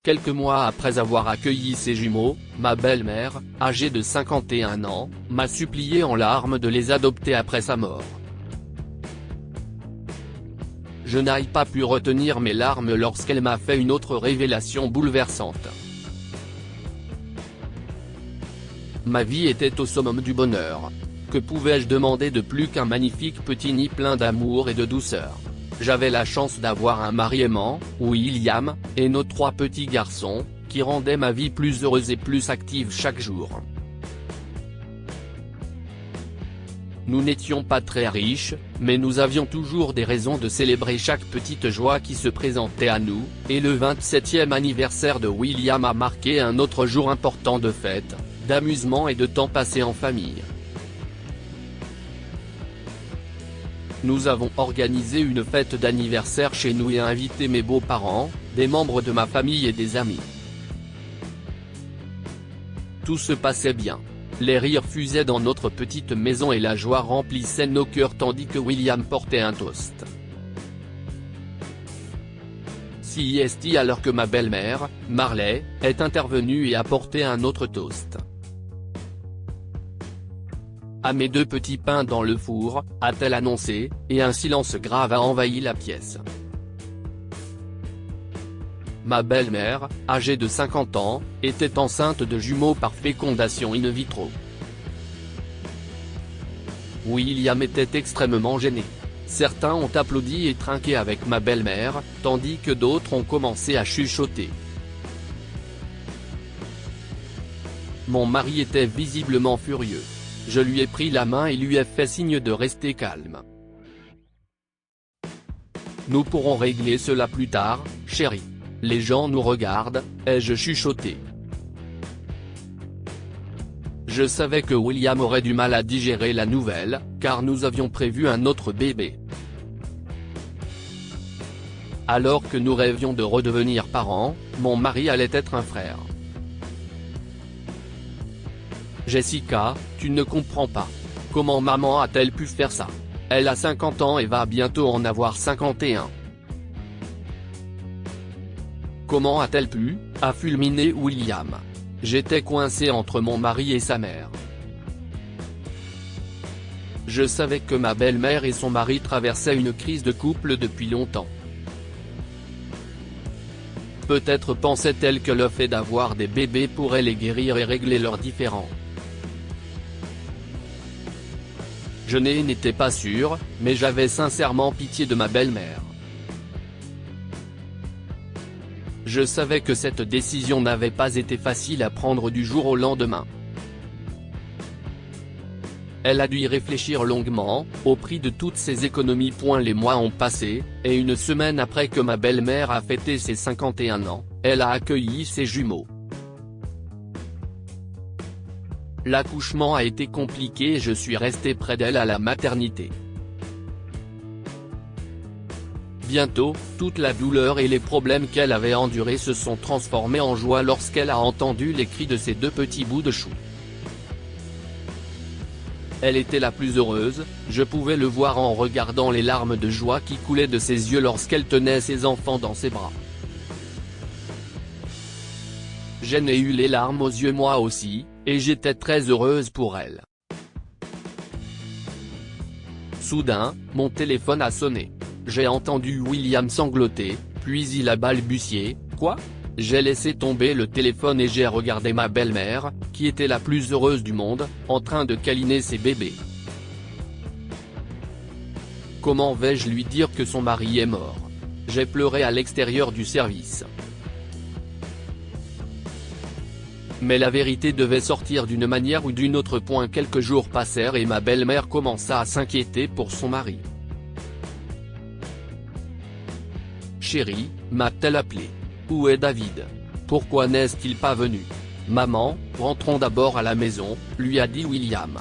Quelques mois après avoir accueilli ses jumeaux, ma belle-mère, âgée de 51 ans, m'a supplié en larmes de les adopter après sa mort. Je n'ai pas pu retenir mes larmes lorsqu'elle m'a fait une autre révélation bouleversante. Ma vie était au summum du bonheur. Que pouvais-je demander de plus qu'un magnifique petit nid plein d'amour et de douceur? J'avais la chance d'avoir un mari aimant, William, et nos 3 petits garçons, qui rendaient ma vie plus heureuse et plus active chaque jour. Nous n'étions pas très riches, mais nous avions toujours des raisons de célébrer chaque petite joie qui se présentait à nous, et le 27e anniversaire de William a marqué un autre jour important de fête, d'amusement et de temps passé en famille. Nous avons organisé une fête d'anniversaire chez nous et invité mes beaux-parents, des membres de ma famille et des amis. Tout se passait bien. Les rires fusaient dans notre petite maison et la joie remplissait nos cœurs tandis que William portait un toast. CIST alors que ma belle-mère, Marley, est intervenue et a porté un autre toast. À mes 2 petits pains dans le four, a-t-elle annoncé, et un silence grave a envahi la pièce. Ma belle-mère, âgée de 50 ans, était enceinte de jumeaux par fécondation in vitro. William était extrêmement gêné. Certains ont applaudi et trinqué avec ma belle-mère, tandis que d'autres ont commencé à chuchoter. Mon mari était visiblement furieux. Je lui ai pris la main et lui ai fait signe de rester calme. Nous pourrons régler cela plus tard, chérie. Les gens nous regardent, ai-je chuchoté. Je savais que William aurait du mal à digérer la nouvelle, car nous avions prévu un autre bébé. Alors que nous rêvions de redevenir parents, mon mari allait être un frère. Jessica, tu ne comprends pas. Comment maman a-t-elle pu faire ça? Elle a 50 ans et va bientôt en avoir 51. Comment a-t-elle pu, a fulminé William. J'étais coincé entre mon mari et sa mère. Je savais que ma belle-mère et son mari traversaient une crise de couple depuis longtemps. Peut-être pensait-elle que le fait d'avoir des bébés pourrait les guérir et régler leurs différends. Je n'étais pas sûr, mais j'avais sincèrement pitié de ma belle-mère. Je savais que cette décision n'avait pas été facile à prendre du jour au lendemain. Elle a dû y réfléchir longuement, au prix de toutes ses économies. Les mois ont passé, et une semaine après que ma belle-mère a fêté ses 51 ans, elle a accueilli ses jumeaux. L'accouchement a été compliqué et je suis resté près d'elle à la maternité. Bientôt, toute la douleur et les problèmes qu'elle avait endurés se sont transformés en joie lorsqu'elle a entendu les cris de ses 2 petits bouts de chou. Elle était la plus heureuse, je pouvais le voir en regardant les larmes de joie qui coulaient de ses yeux lorsqu'elle tenait ses enfants dans ses bras. J'en ai eu les larmes aux yeux moi aussi, et j'étais très heureuse pour elle. Soudain, mon téléphone a sonné. J'ai entendu William sangloter, puis il a balbutié, « Quoi ?» J'ai laissé tomber le téléphone et j'ai regardé ma belle-mère, qui était la plus heureuse du monde, en train de câliner ses bébés. Comment vais-je lui dire que son mari est mort? J'ai pleuré à l'extérieur du service. Mais la vérité devait sortir d'une manière ou d'une autre. Quelques jours passèrent et ma belle-mère commença à s'inquiéter pour son mari. « Chérie, m'a-t-elle appelé. Où est David? Pourquoi n'est-il pas venu? Maman, rentrons d'abord à la maison, lui a dit William.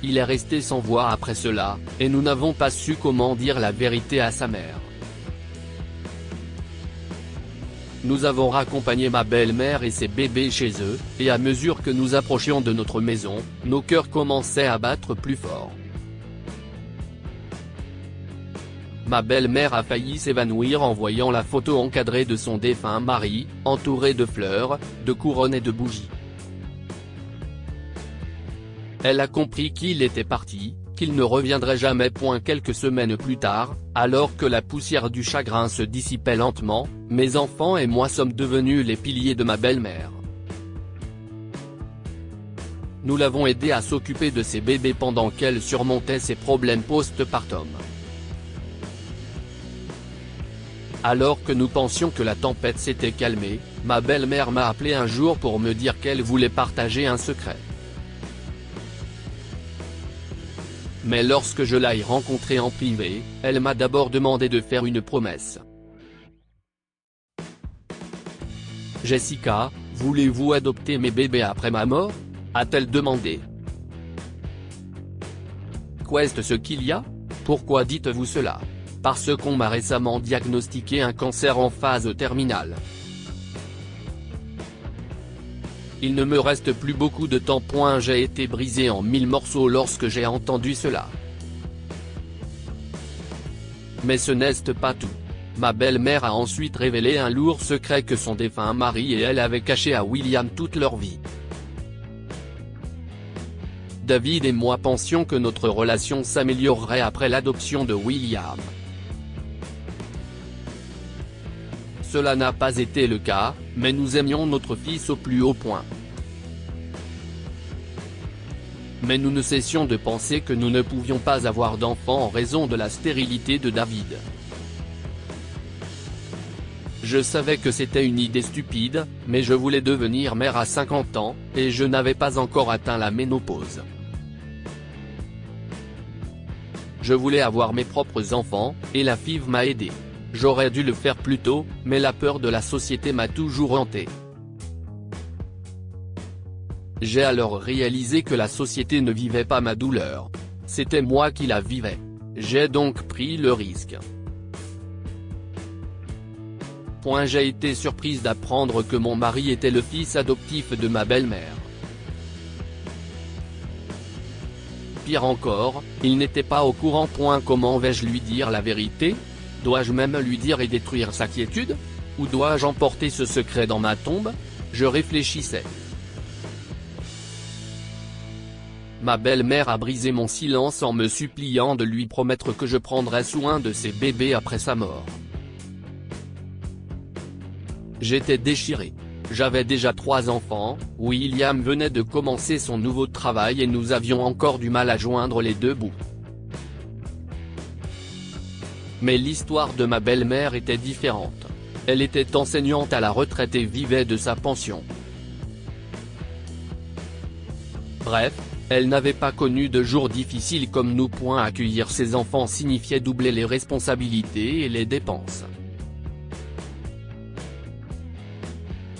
Il est resté sans voix après cela, et nous n'avons pas su comment dire la vérité à sa mère. Nous avons raccompagné ma belle-mère et ses bébés chez eux, et à mesure que nous approchions de notre maison, nos cœurs commençaient à battre plus fort. ma belle-mère a failli s'évanouir en voyant la photo encadrée de son défunt mari, entourée de fleurs, de couronnes et de bougies. Elle a compris qu'il était parti, qu'il ne reviendrait jamais. Quelques semaines plus tard, alors que la poussière du chagrin se dissipait lentement, mes enfants et moi sommes devenus les piliers de ma belle-mère. Nous l'avons aidée à s'occuper de ses bébés pendant qu'elle surmontait ses problèmes post-partum. Alors que nous pensions que la tempête s'était calmée, ma belle-mère m'a appelé un jour pour me dire qu'elle voulait partager un secret. Mais lorsque je l'ai rencontrée en privé, elle m'a d'abord demandé de faire une promesse. « Jessica, voulez-vous adopter mes bébés après ma mort ?» a-t-elle demandé. Qu'est-ce ce qu'il y a? Pourquoi dites-vous cela? Parce qu'on m'a récemment diagnostiqué un cancer en phase terminale. Il ne me reste plus beaucoup de temps. J'ai été brisé en 1000 morceaux lorsque j'ai entendu cela. Mais ce n'est pas tout. Ma belle-mère a ensuite révélé un lourd secret que son défunt mari et elle avaient caché à William toute leur vie. David et moi pensions que notre relation s'améliorerait après l'adoption de William. Cela n'a pas été le cas, mais nous aimions notre fils au plus haut point. Mais nous ne cessions de penser que nous ne pouvions pas avoir d'enfants en raison de la stérilité de David. Je savais que c'était une idée stupide, mais je voulais devenir mère à 50 ans, et je n'avais pas encore atteint la ménopause. Je voulais avoir mes propres enfants, et la FIV m'a aidé. J'aurais dû le faire plus tôt, mais la peur de la société m'a toujours hanté. J'ai alors réalisé que la société ne vivait pas ma douleur. C'était moi qui la vivais. J'ai donc pris le risque. J'ai été surprise d'apprendre que mon mari était le fils adoptif de ma belle-mère. Pire encore, il n'était pas au courant. Comment vais-je lui dire la vérité? Dois-je même lui dire et détruire sa quiétude? Ou dois-je emporter ce secret dans ma tombe? Je réfléchissais. Ma belle-mère a brisé mon silence en me suppliant de lui promettre que je prendrais soin de ses bébés après sa mort. J'étais déchiré. J'avais déjà 3 enfants, William venait de commencer son nouveau travail et nous avions encore du mal à joindre les deux bouts. Mais l'histoire de ma belle-mère était différente. Elle était enseignante à la retraite et vivait de sa pension. Bref, elle n'avait pas connu de jours difficiles comme nous. Accueillir ses enfants signifiait doubler les responsabilités et les dépenses.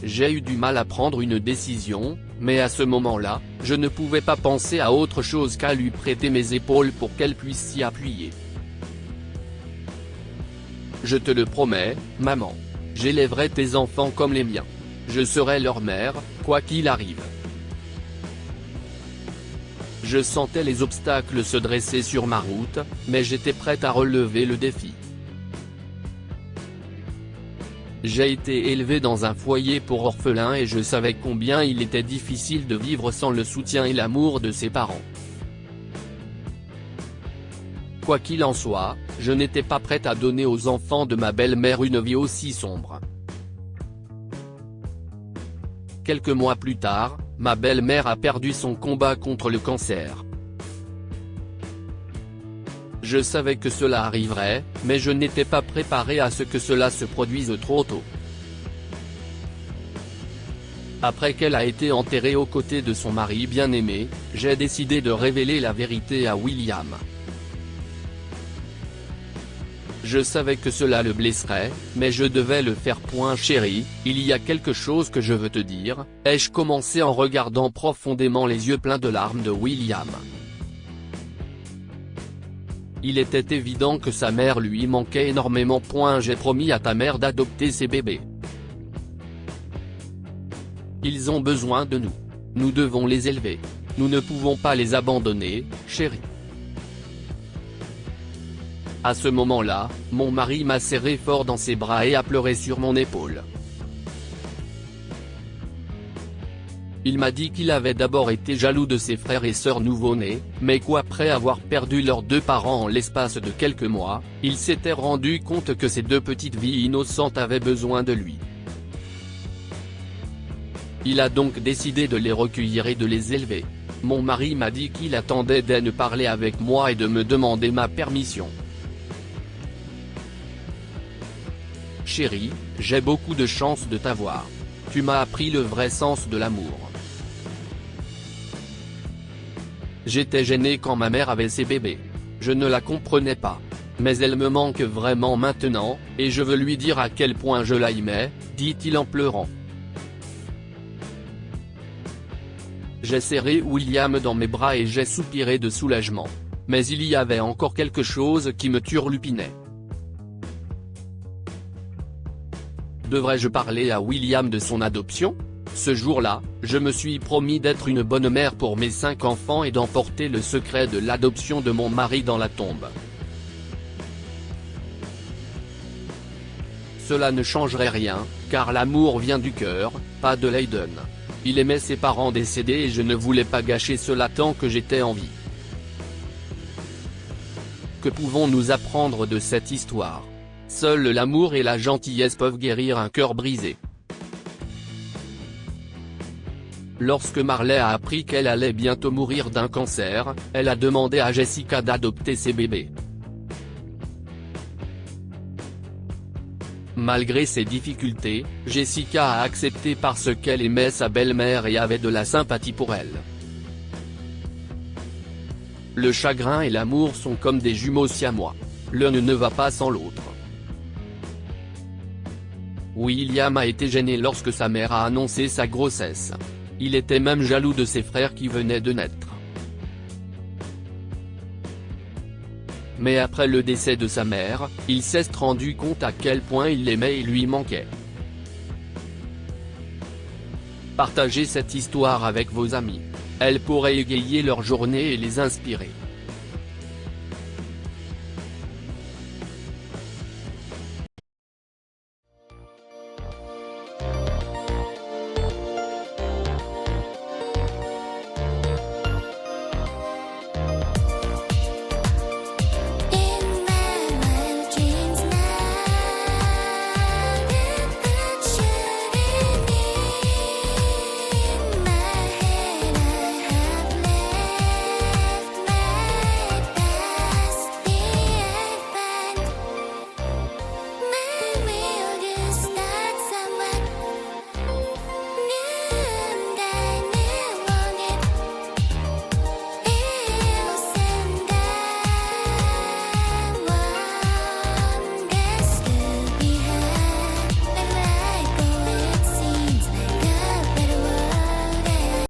J'ai eu du mal à prendre une décision, mais à ce moment-là, je ne pouvais pas penser à autre chose qu'à lui prêter mes épaules pour qu'elle puisse s'y appuyer. Je te le promets, maman. J'élèverai tes enfants comme les miens. Je serai leur mère, quoi qu'il arrive. Je sentais les obstacles se dresser sur ma route, mais j'étais prête à relever le défi. J'ai été élevé dans un foyer pour orphelins et je savais combien il était difficile de vivre sans le soutien et l'amour de ses parents. Quoi qu'il en soit, je n'étais pas prête à donner aux enfants de ma belle-mère une vie aussi sombre. Quelques mois plus tard, ma belle-mère a perdu son combat contre le cancer. Je savais que cela arriverait, mais je n'étais pas préparé à ce que cela se produise trop tôt. Après qu'elle a été enterrée aux côtés de son mari bien-aimé, j'ai décidé de révéler la vérité à William. Je savais que cela le blesserait, mais je devais le faire. Chérie, il y a quelque chose que je veux te dire, ai-je commencé en regardant profondément les yeux pleins de larmes de William. Il était évident que sa mère lui manquait énormément. J'ai promis à ta mère d'adopter ses bébés. Ils ont besoin de nous. Nous devons les élever. Nous ne pouvons pas les abandonner, chérie. À ce moment-là, mon mari m'a serré fort dans ses bras et a pleuré sur mon épaule. Il m'a dit qu'il avait d'abord été jaloux de ses frères et sœurs nouveau-nés, mais qu'après avoir perdu leurs deux parents en l'espace de quelques mois, il s'était rendu compte que ces deux petites vies innocentes avaient besoin de lui. Il a donc décidé de les recueillir et de les élever. Mon mari m'a dit qu'il attendait d'en parler avec moi et de me demander ma permission. Chérie, j'ai beaucoup de chance de t'avoir. Tu m'as appris le vrai sens de l'amour. J'étais gêné quand ma mère avait ses bébés. Je ne la comprenais pas. Mais elle me manque vraiment maintenant, et je veux lui dire à quel point je l'aimais, dit-il en pleurant. J'ai serré William dans mes bras et j'ai soupiré de soulagement. Mais il y avait encore quelque chose qui me turlupinait. Devrais-je parler à William de son adoption ? Ce jour-là, je me suis promis d'être une bonne mère pour mes 5 enfants et d'emporter le secret de l'adoption de mon mari dans la tombe. Cela ne changerait rien, car l'amour vient du cœur, pas de l'Aiden. Il aimait ses parents décédés et je ne voulais pas gâcher cela tant que j'étais en vie. Que pouvons-nous apprendre de cette histoire ? Seul l'amour et la gentillesse peuvent guérir un cœur brisé. Lorsque Marley a appris qu'elle allait bientôt mourir d'un cancer, elle a demandé à Jessica d'adopter ses bébés. Malgré ses difficultés, Jessica a accepté parce qu'elle aimait sa belle-mère et avait de la sympathie pour elle. Le chagrin et l'amour sont comme des jumeaux siamois. L'un ne va pas sans l'autre. William a été gêné lorsque sa mère a annoncé sa grossesse. Il était même jaloux de ses frères qui venaient de naître. Mais après le décès de sa mère, il s'est rendu compte à quel point il l'aimait et lui manquait. Partagez cette histoire avec vos amis. Elle pourrait égayer leur journée et les inspirer.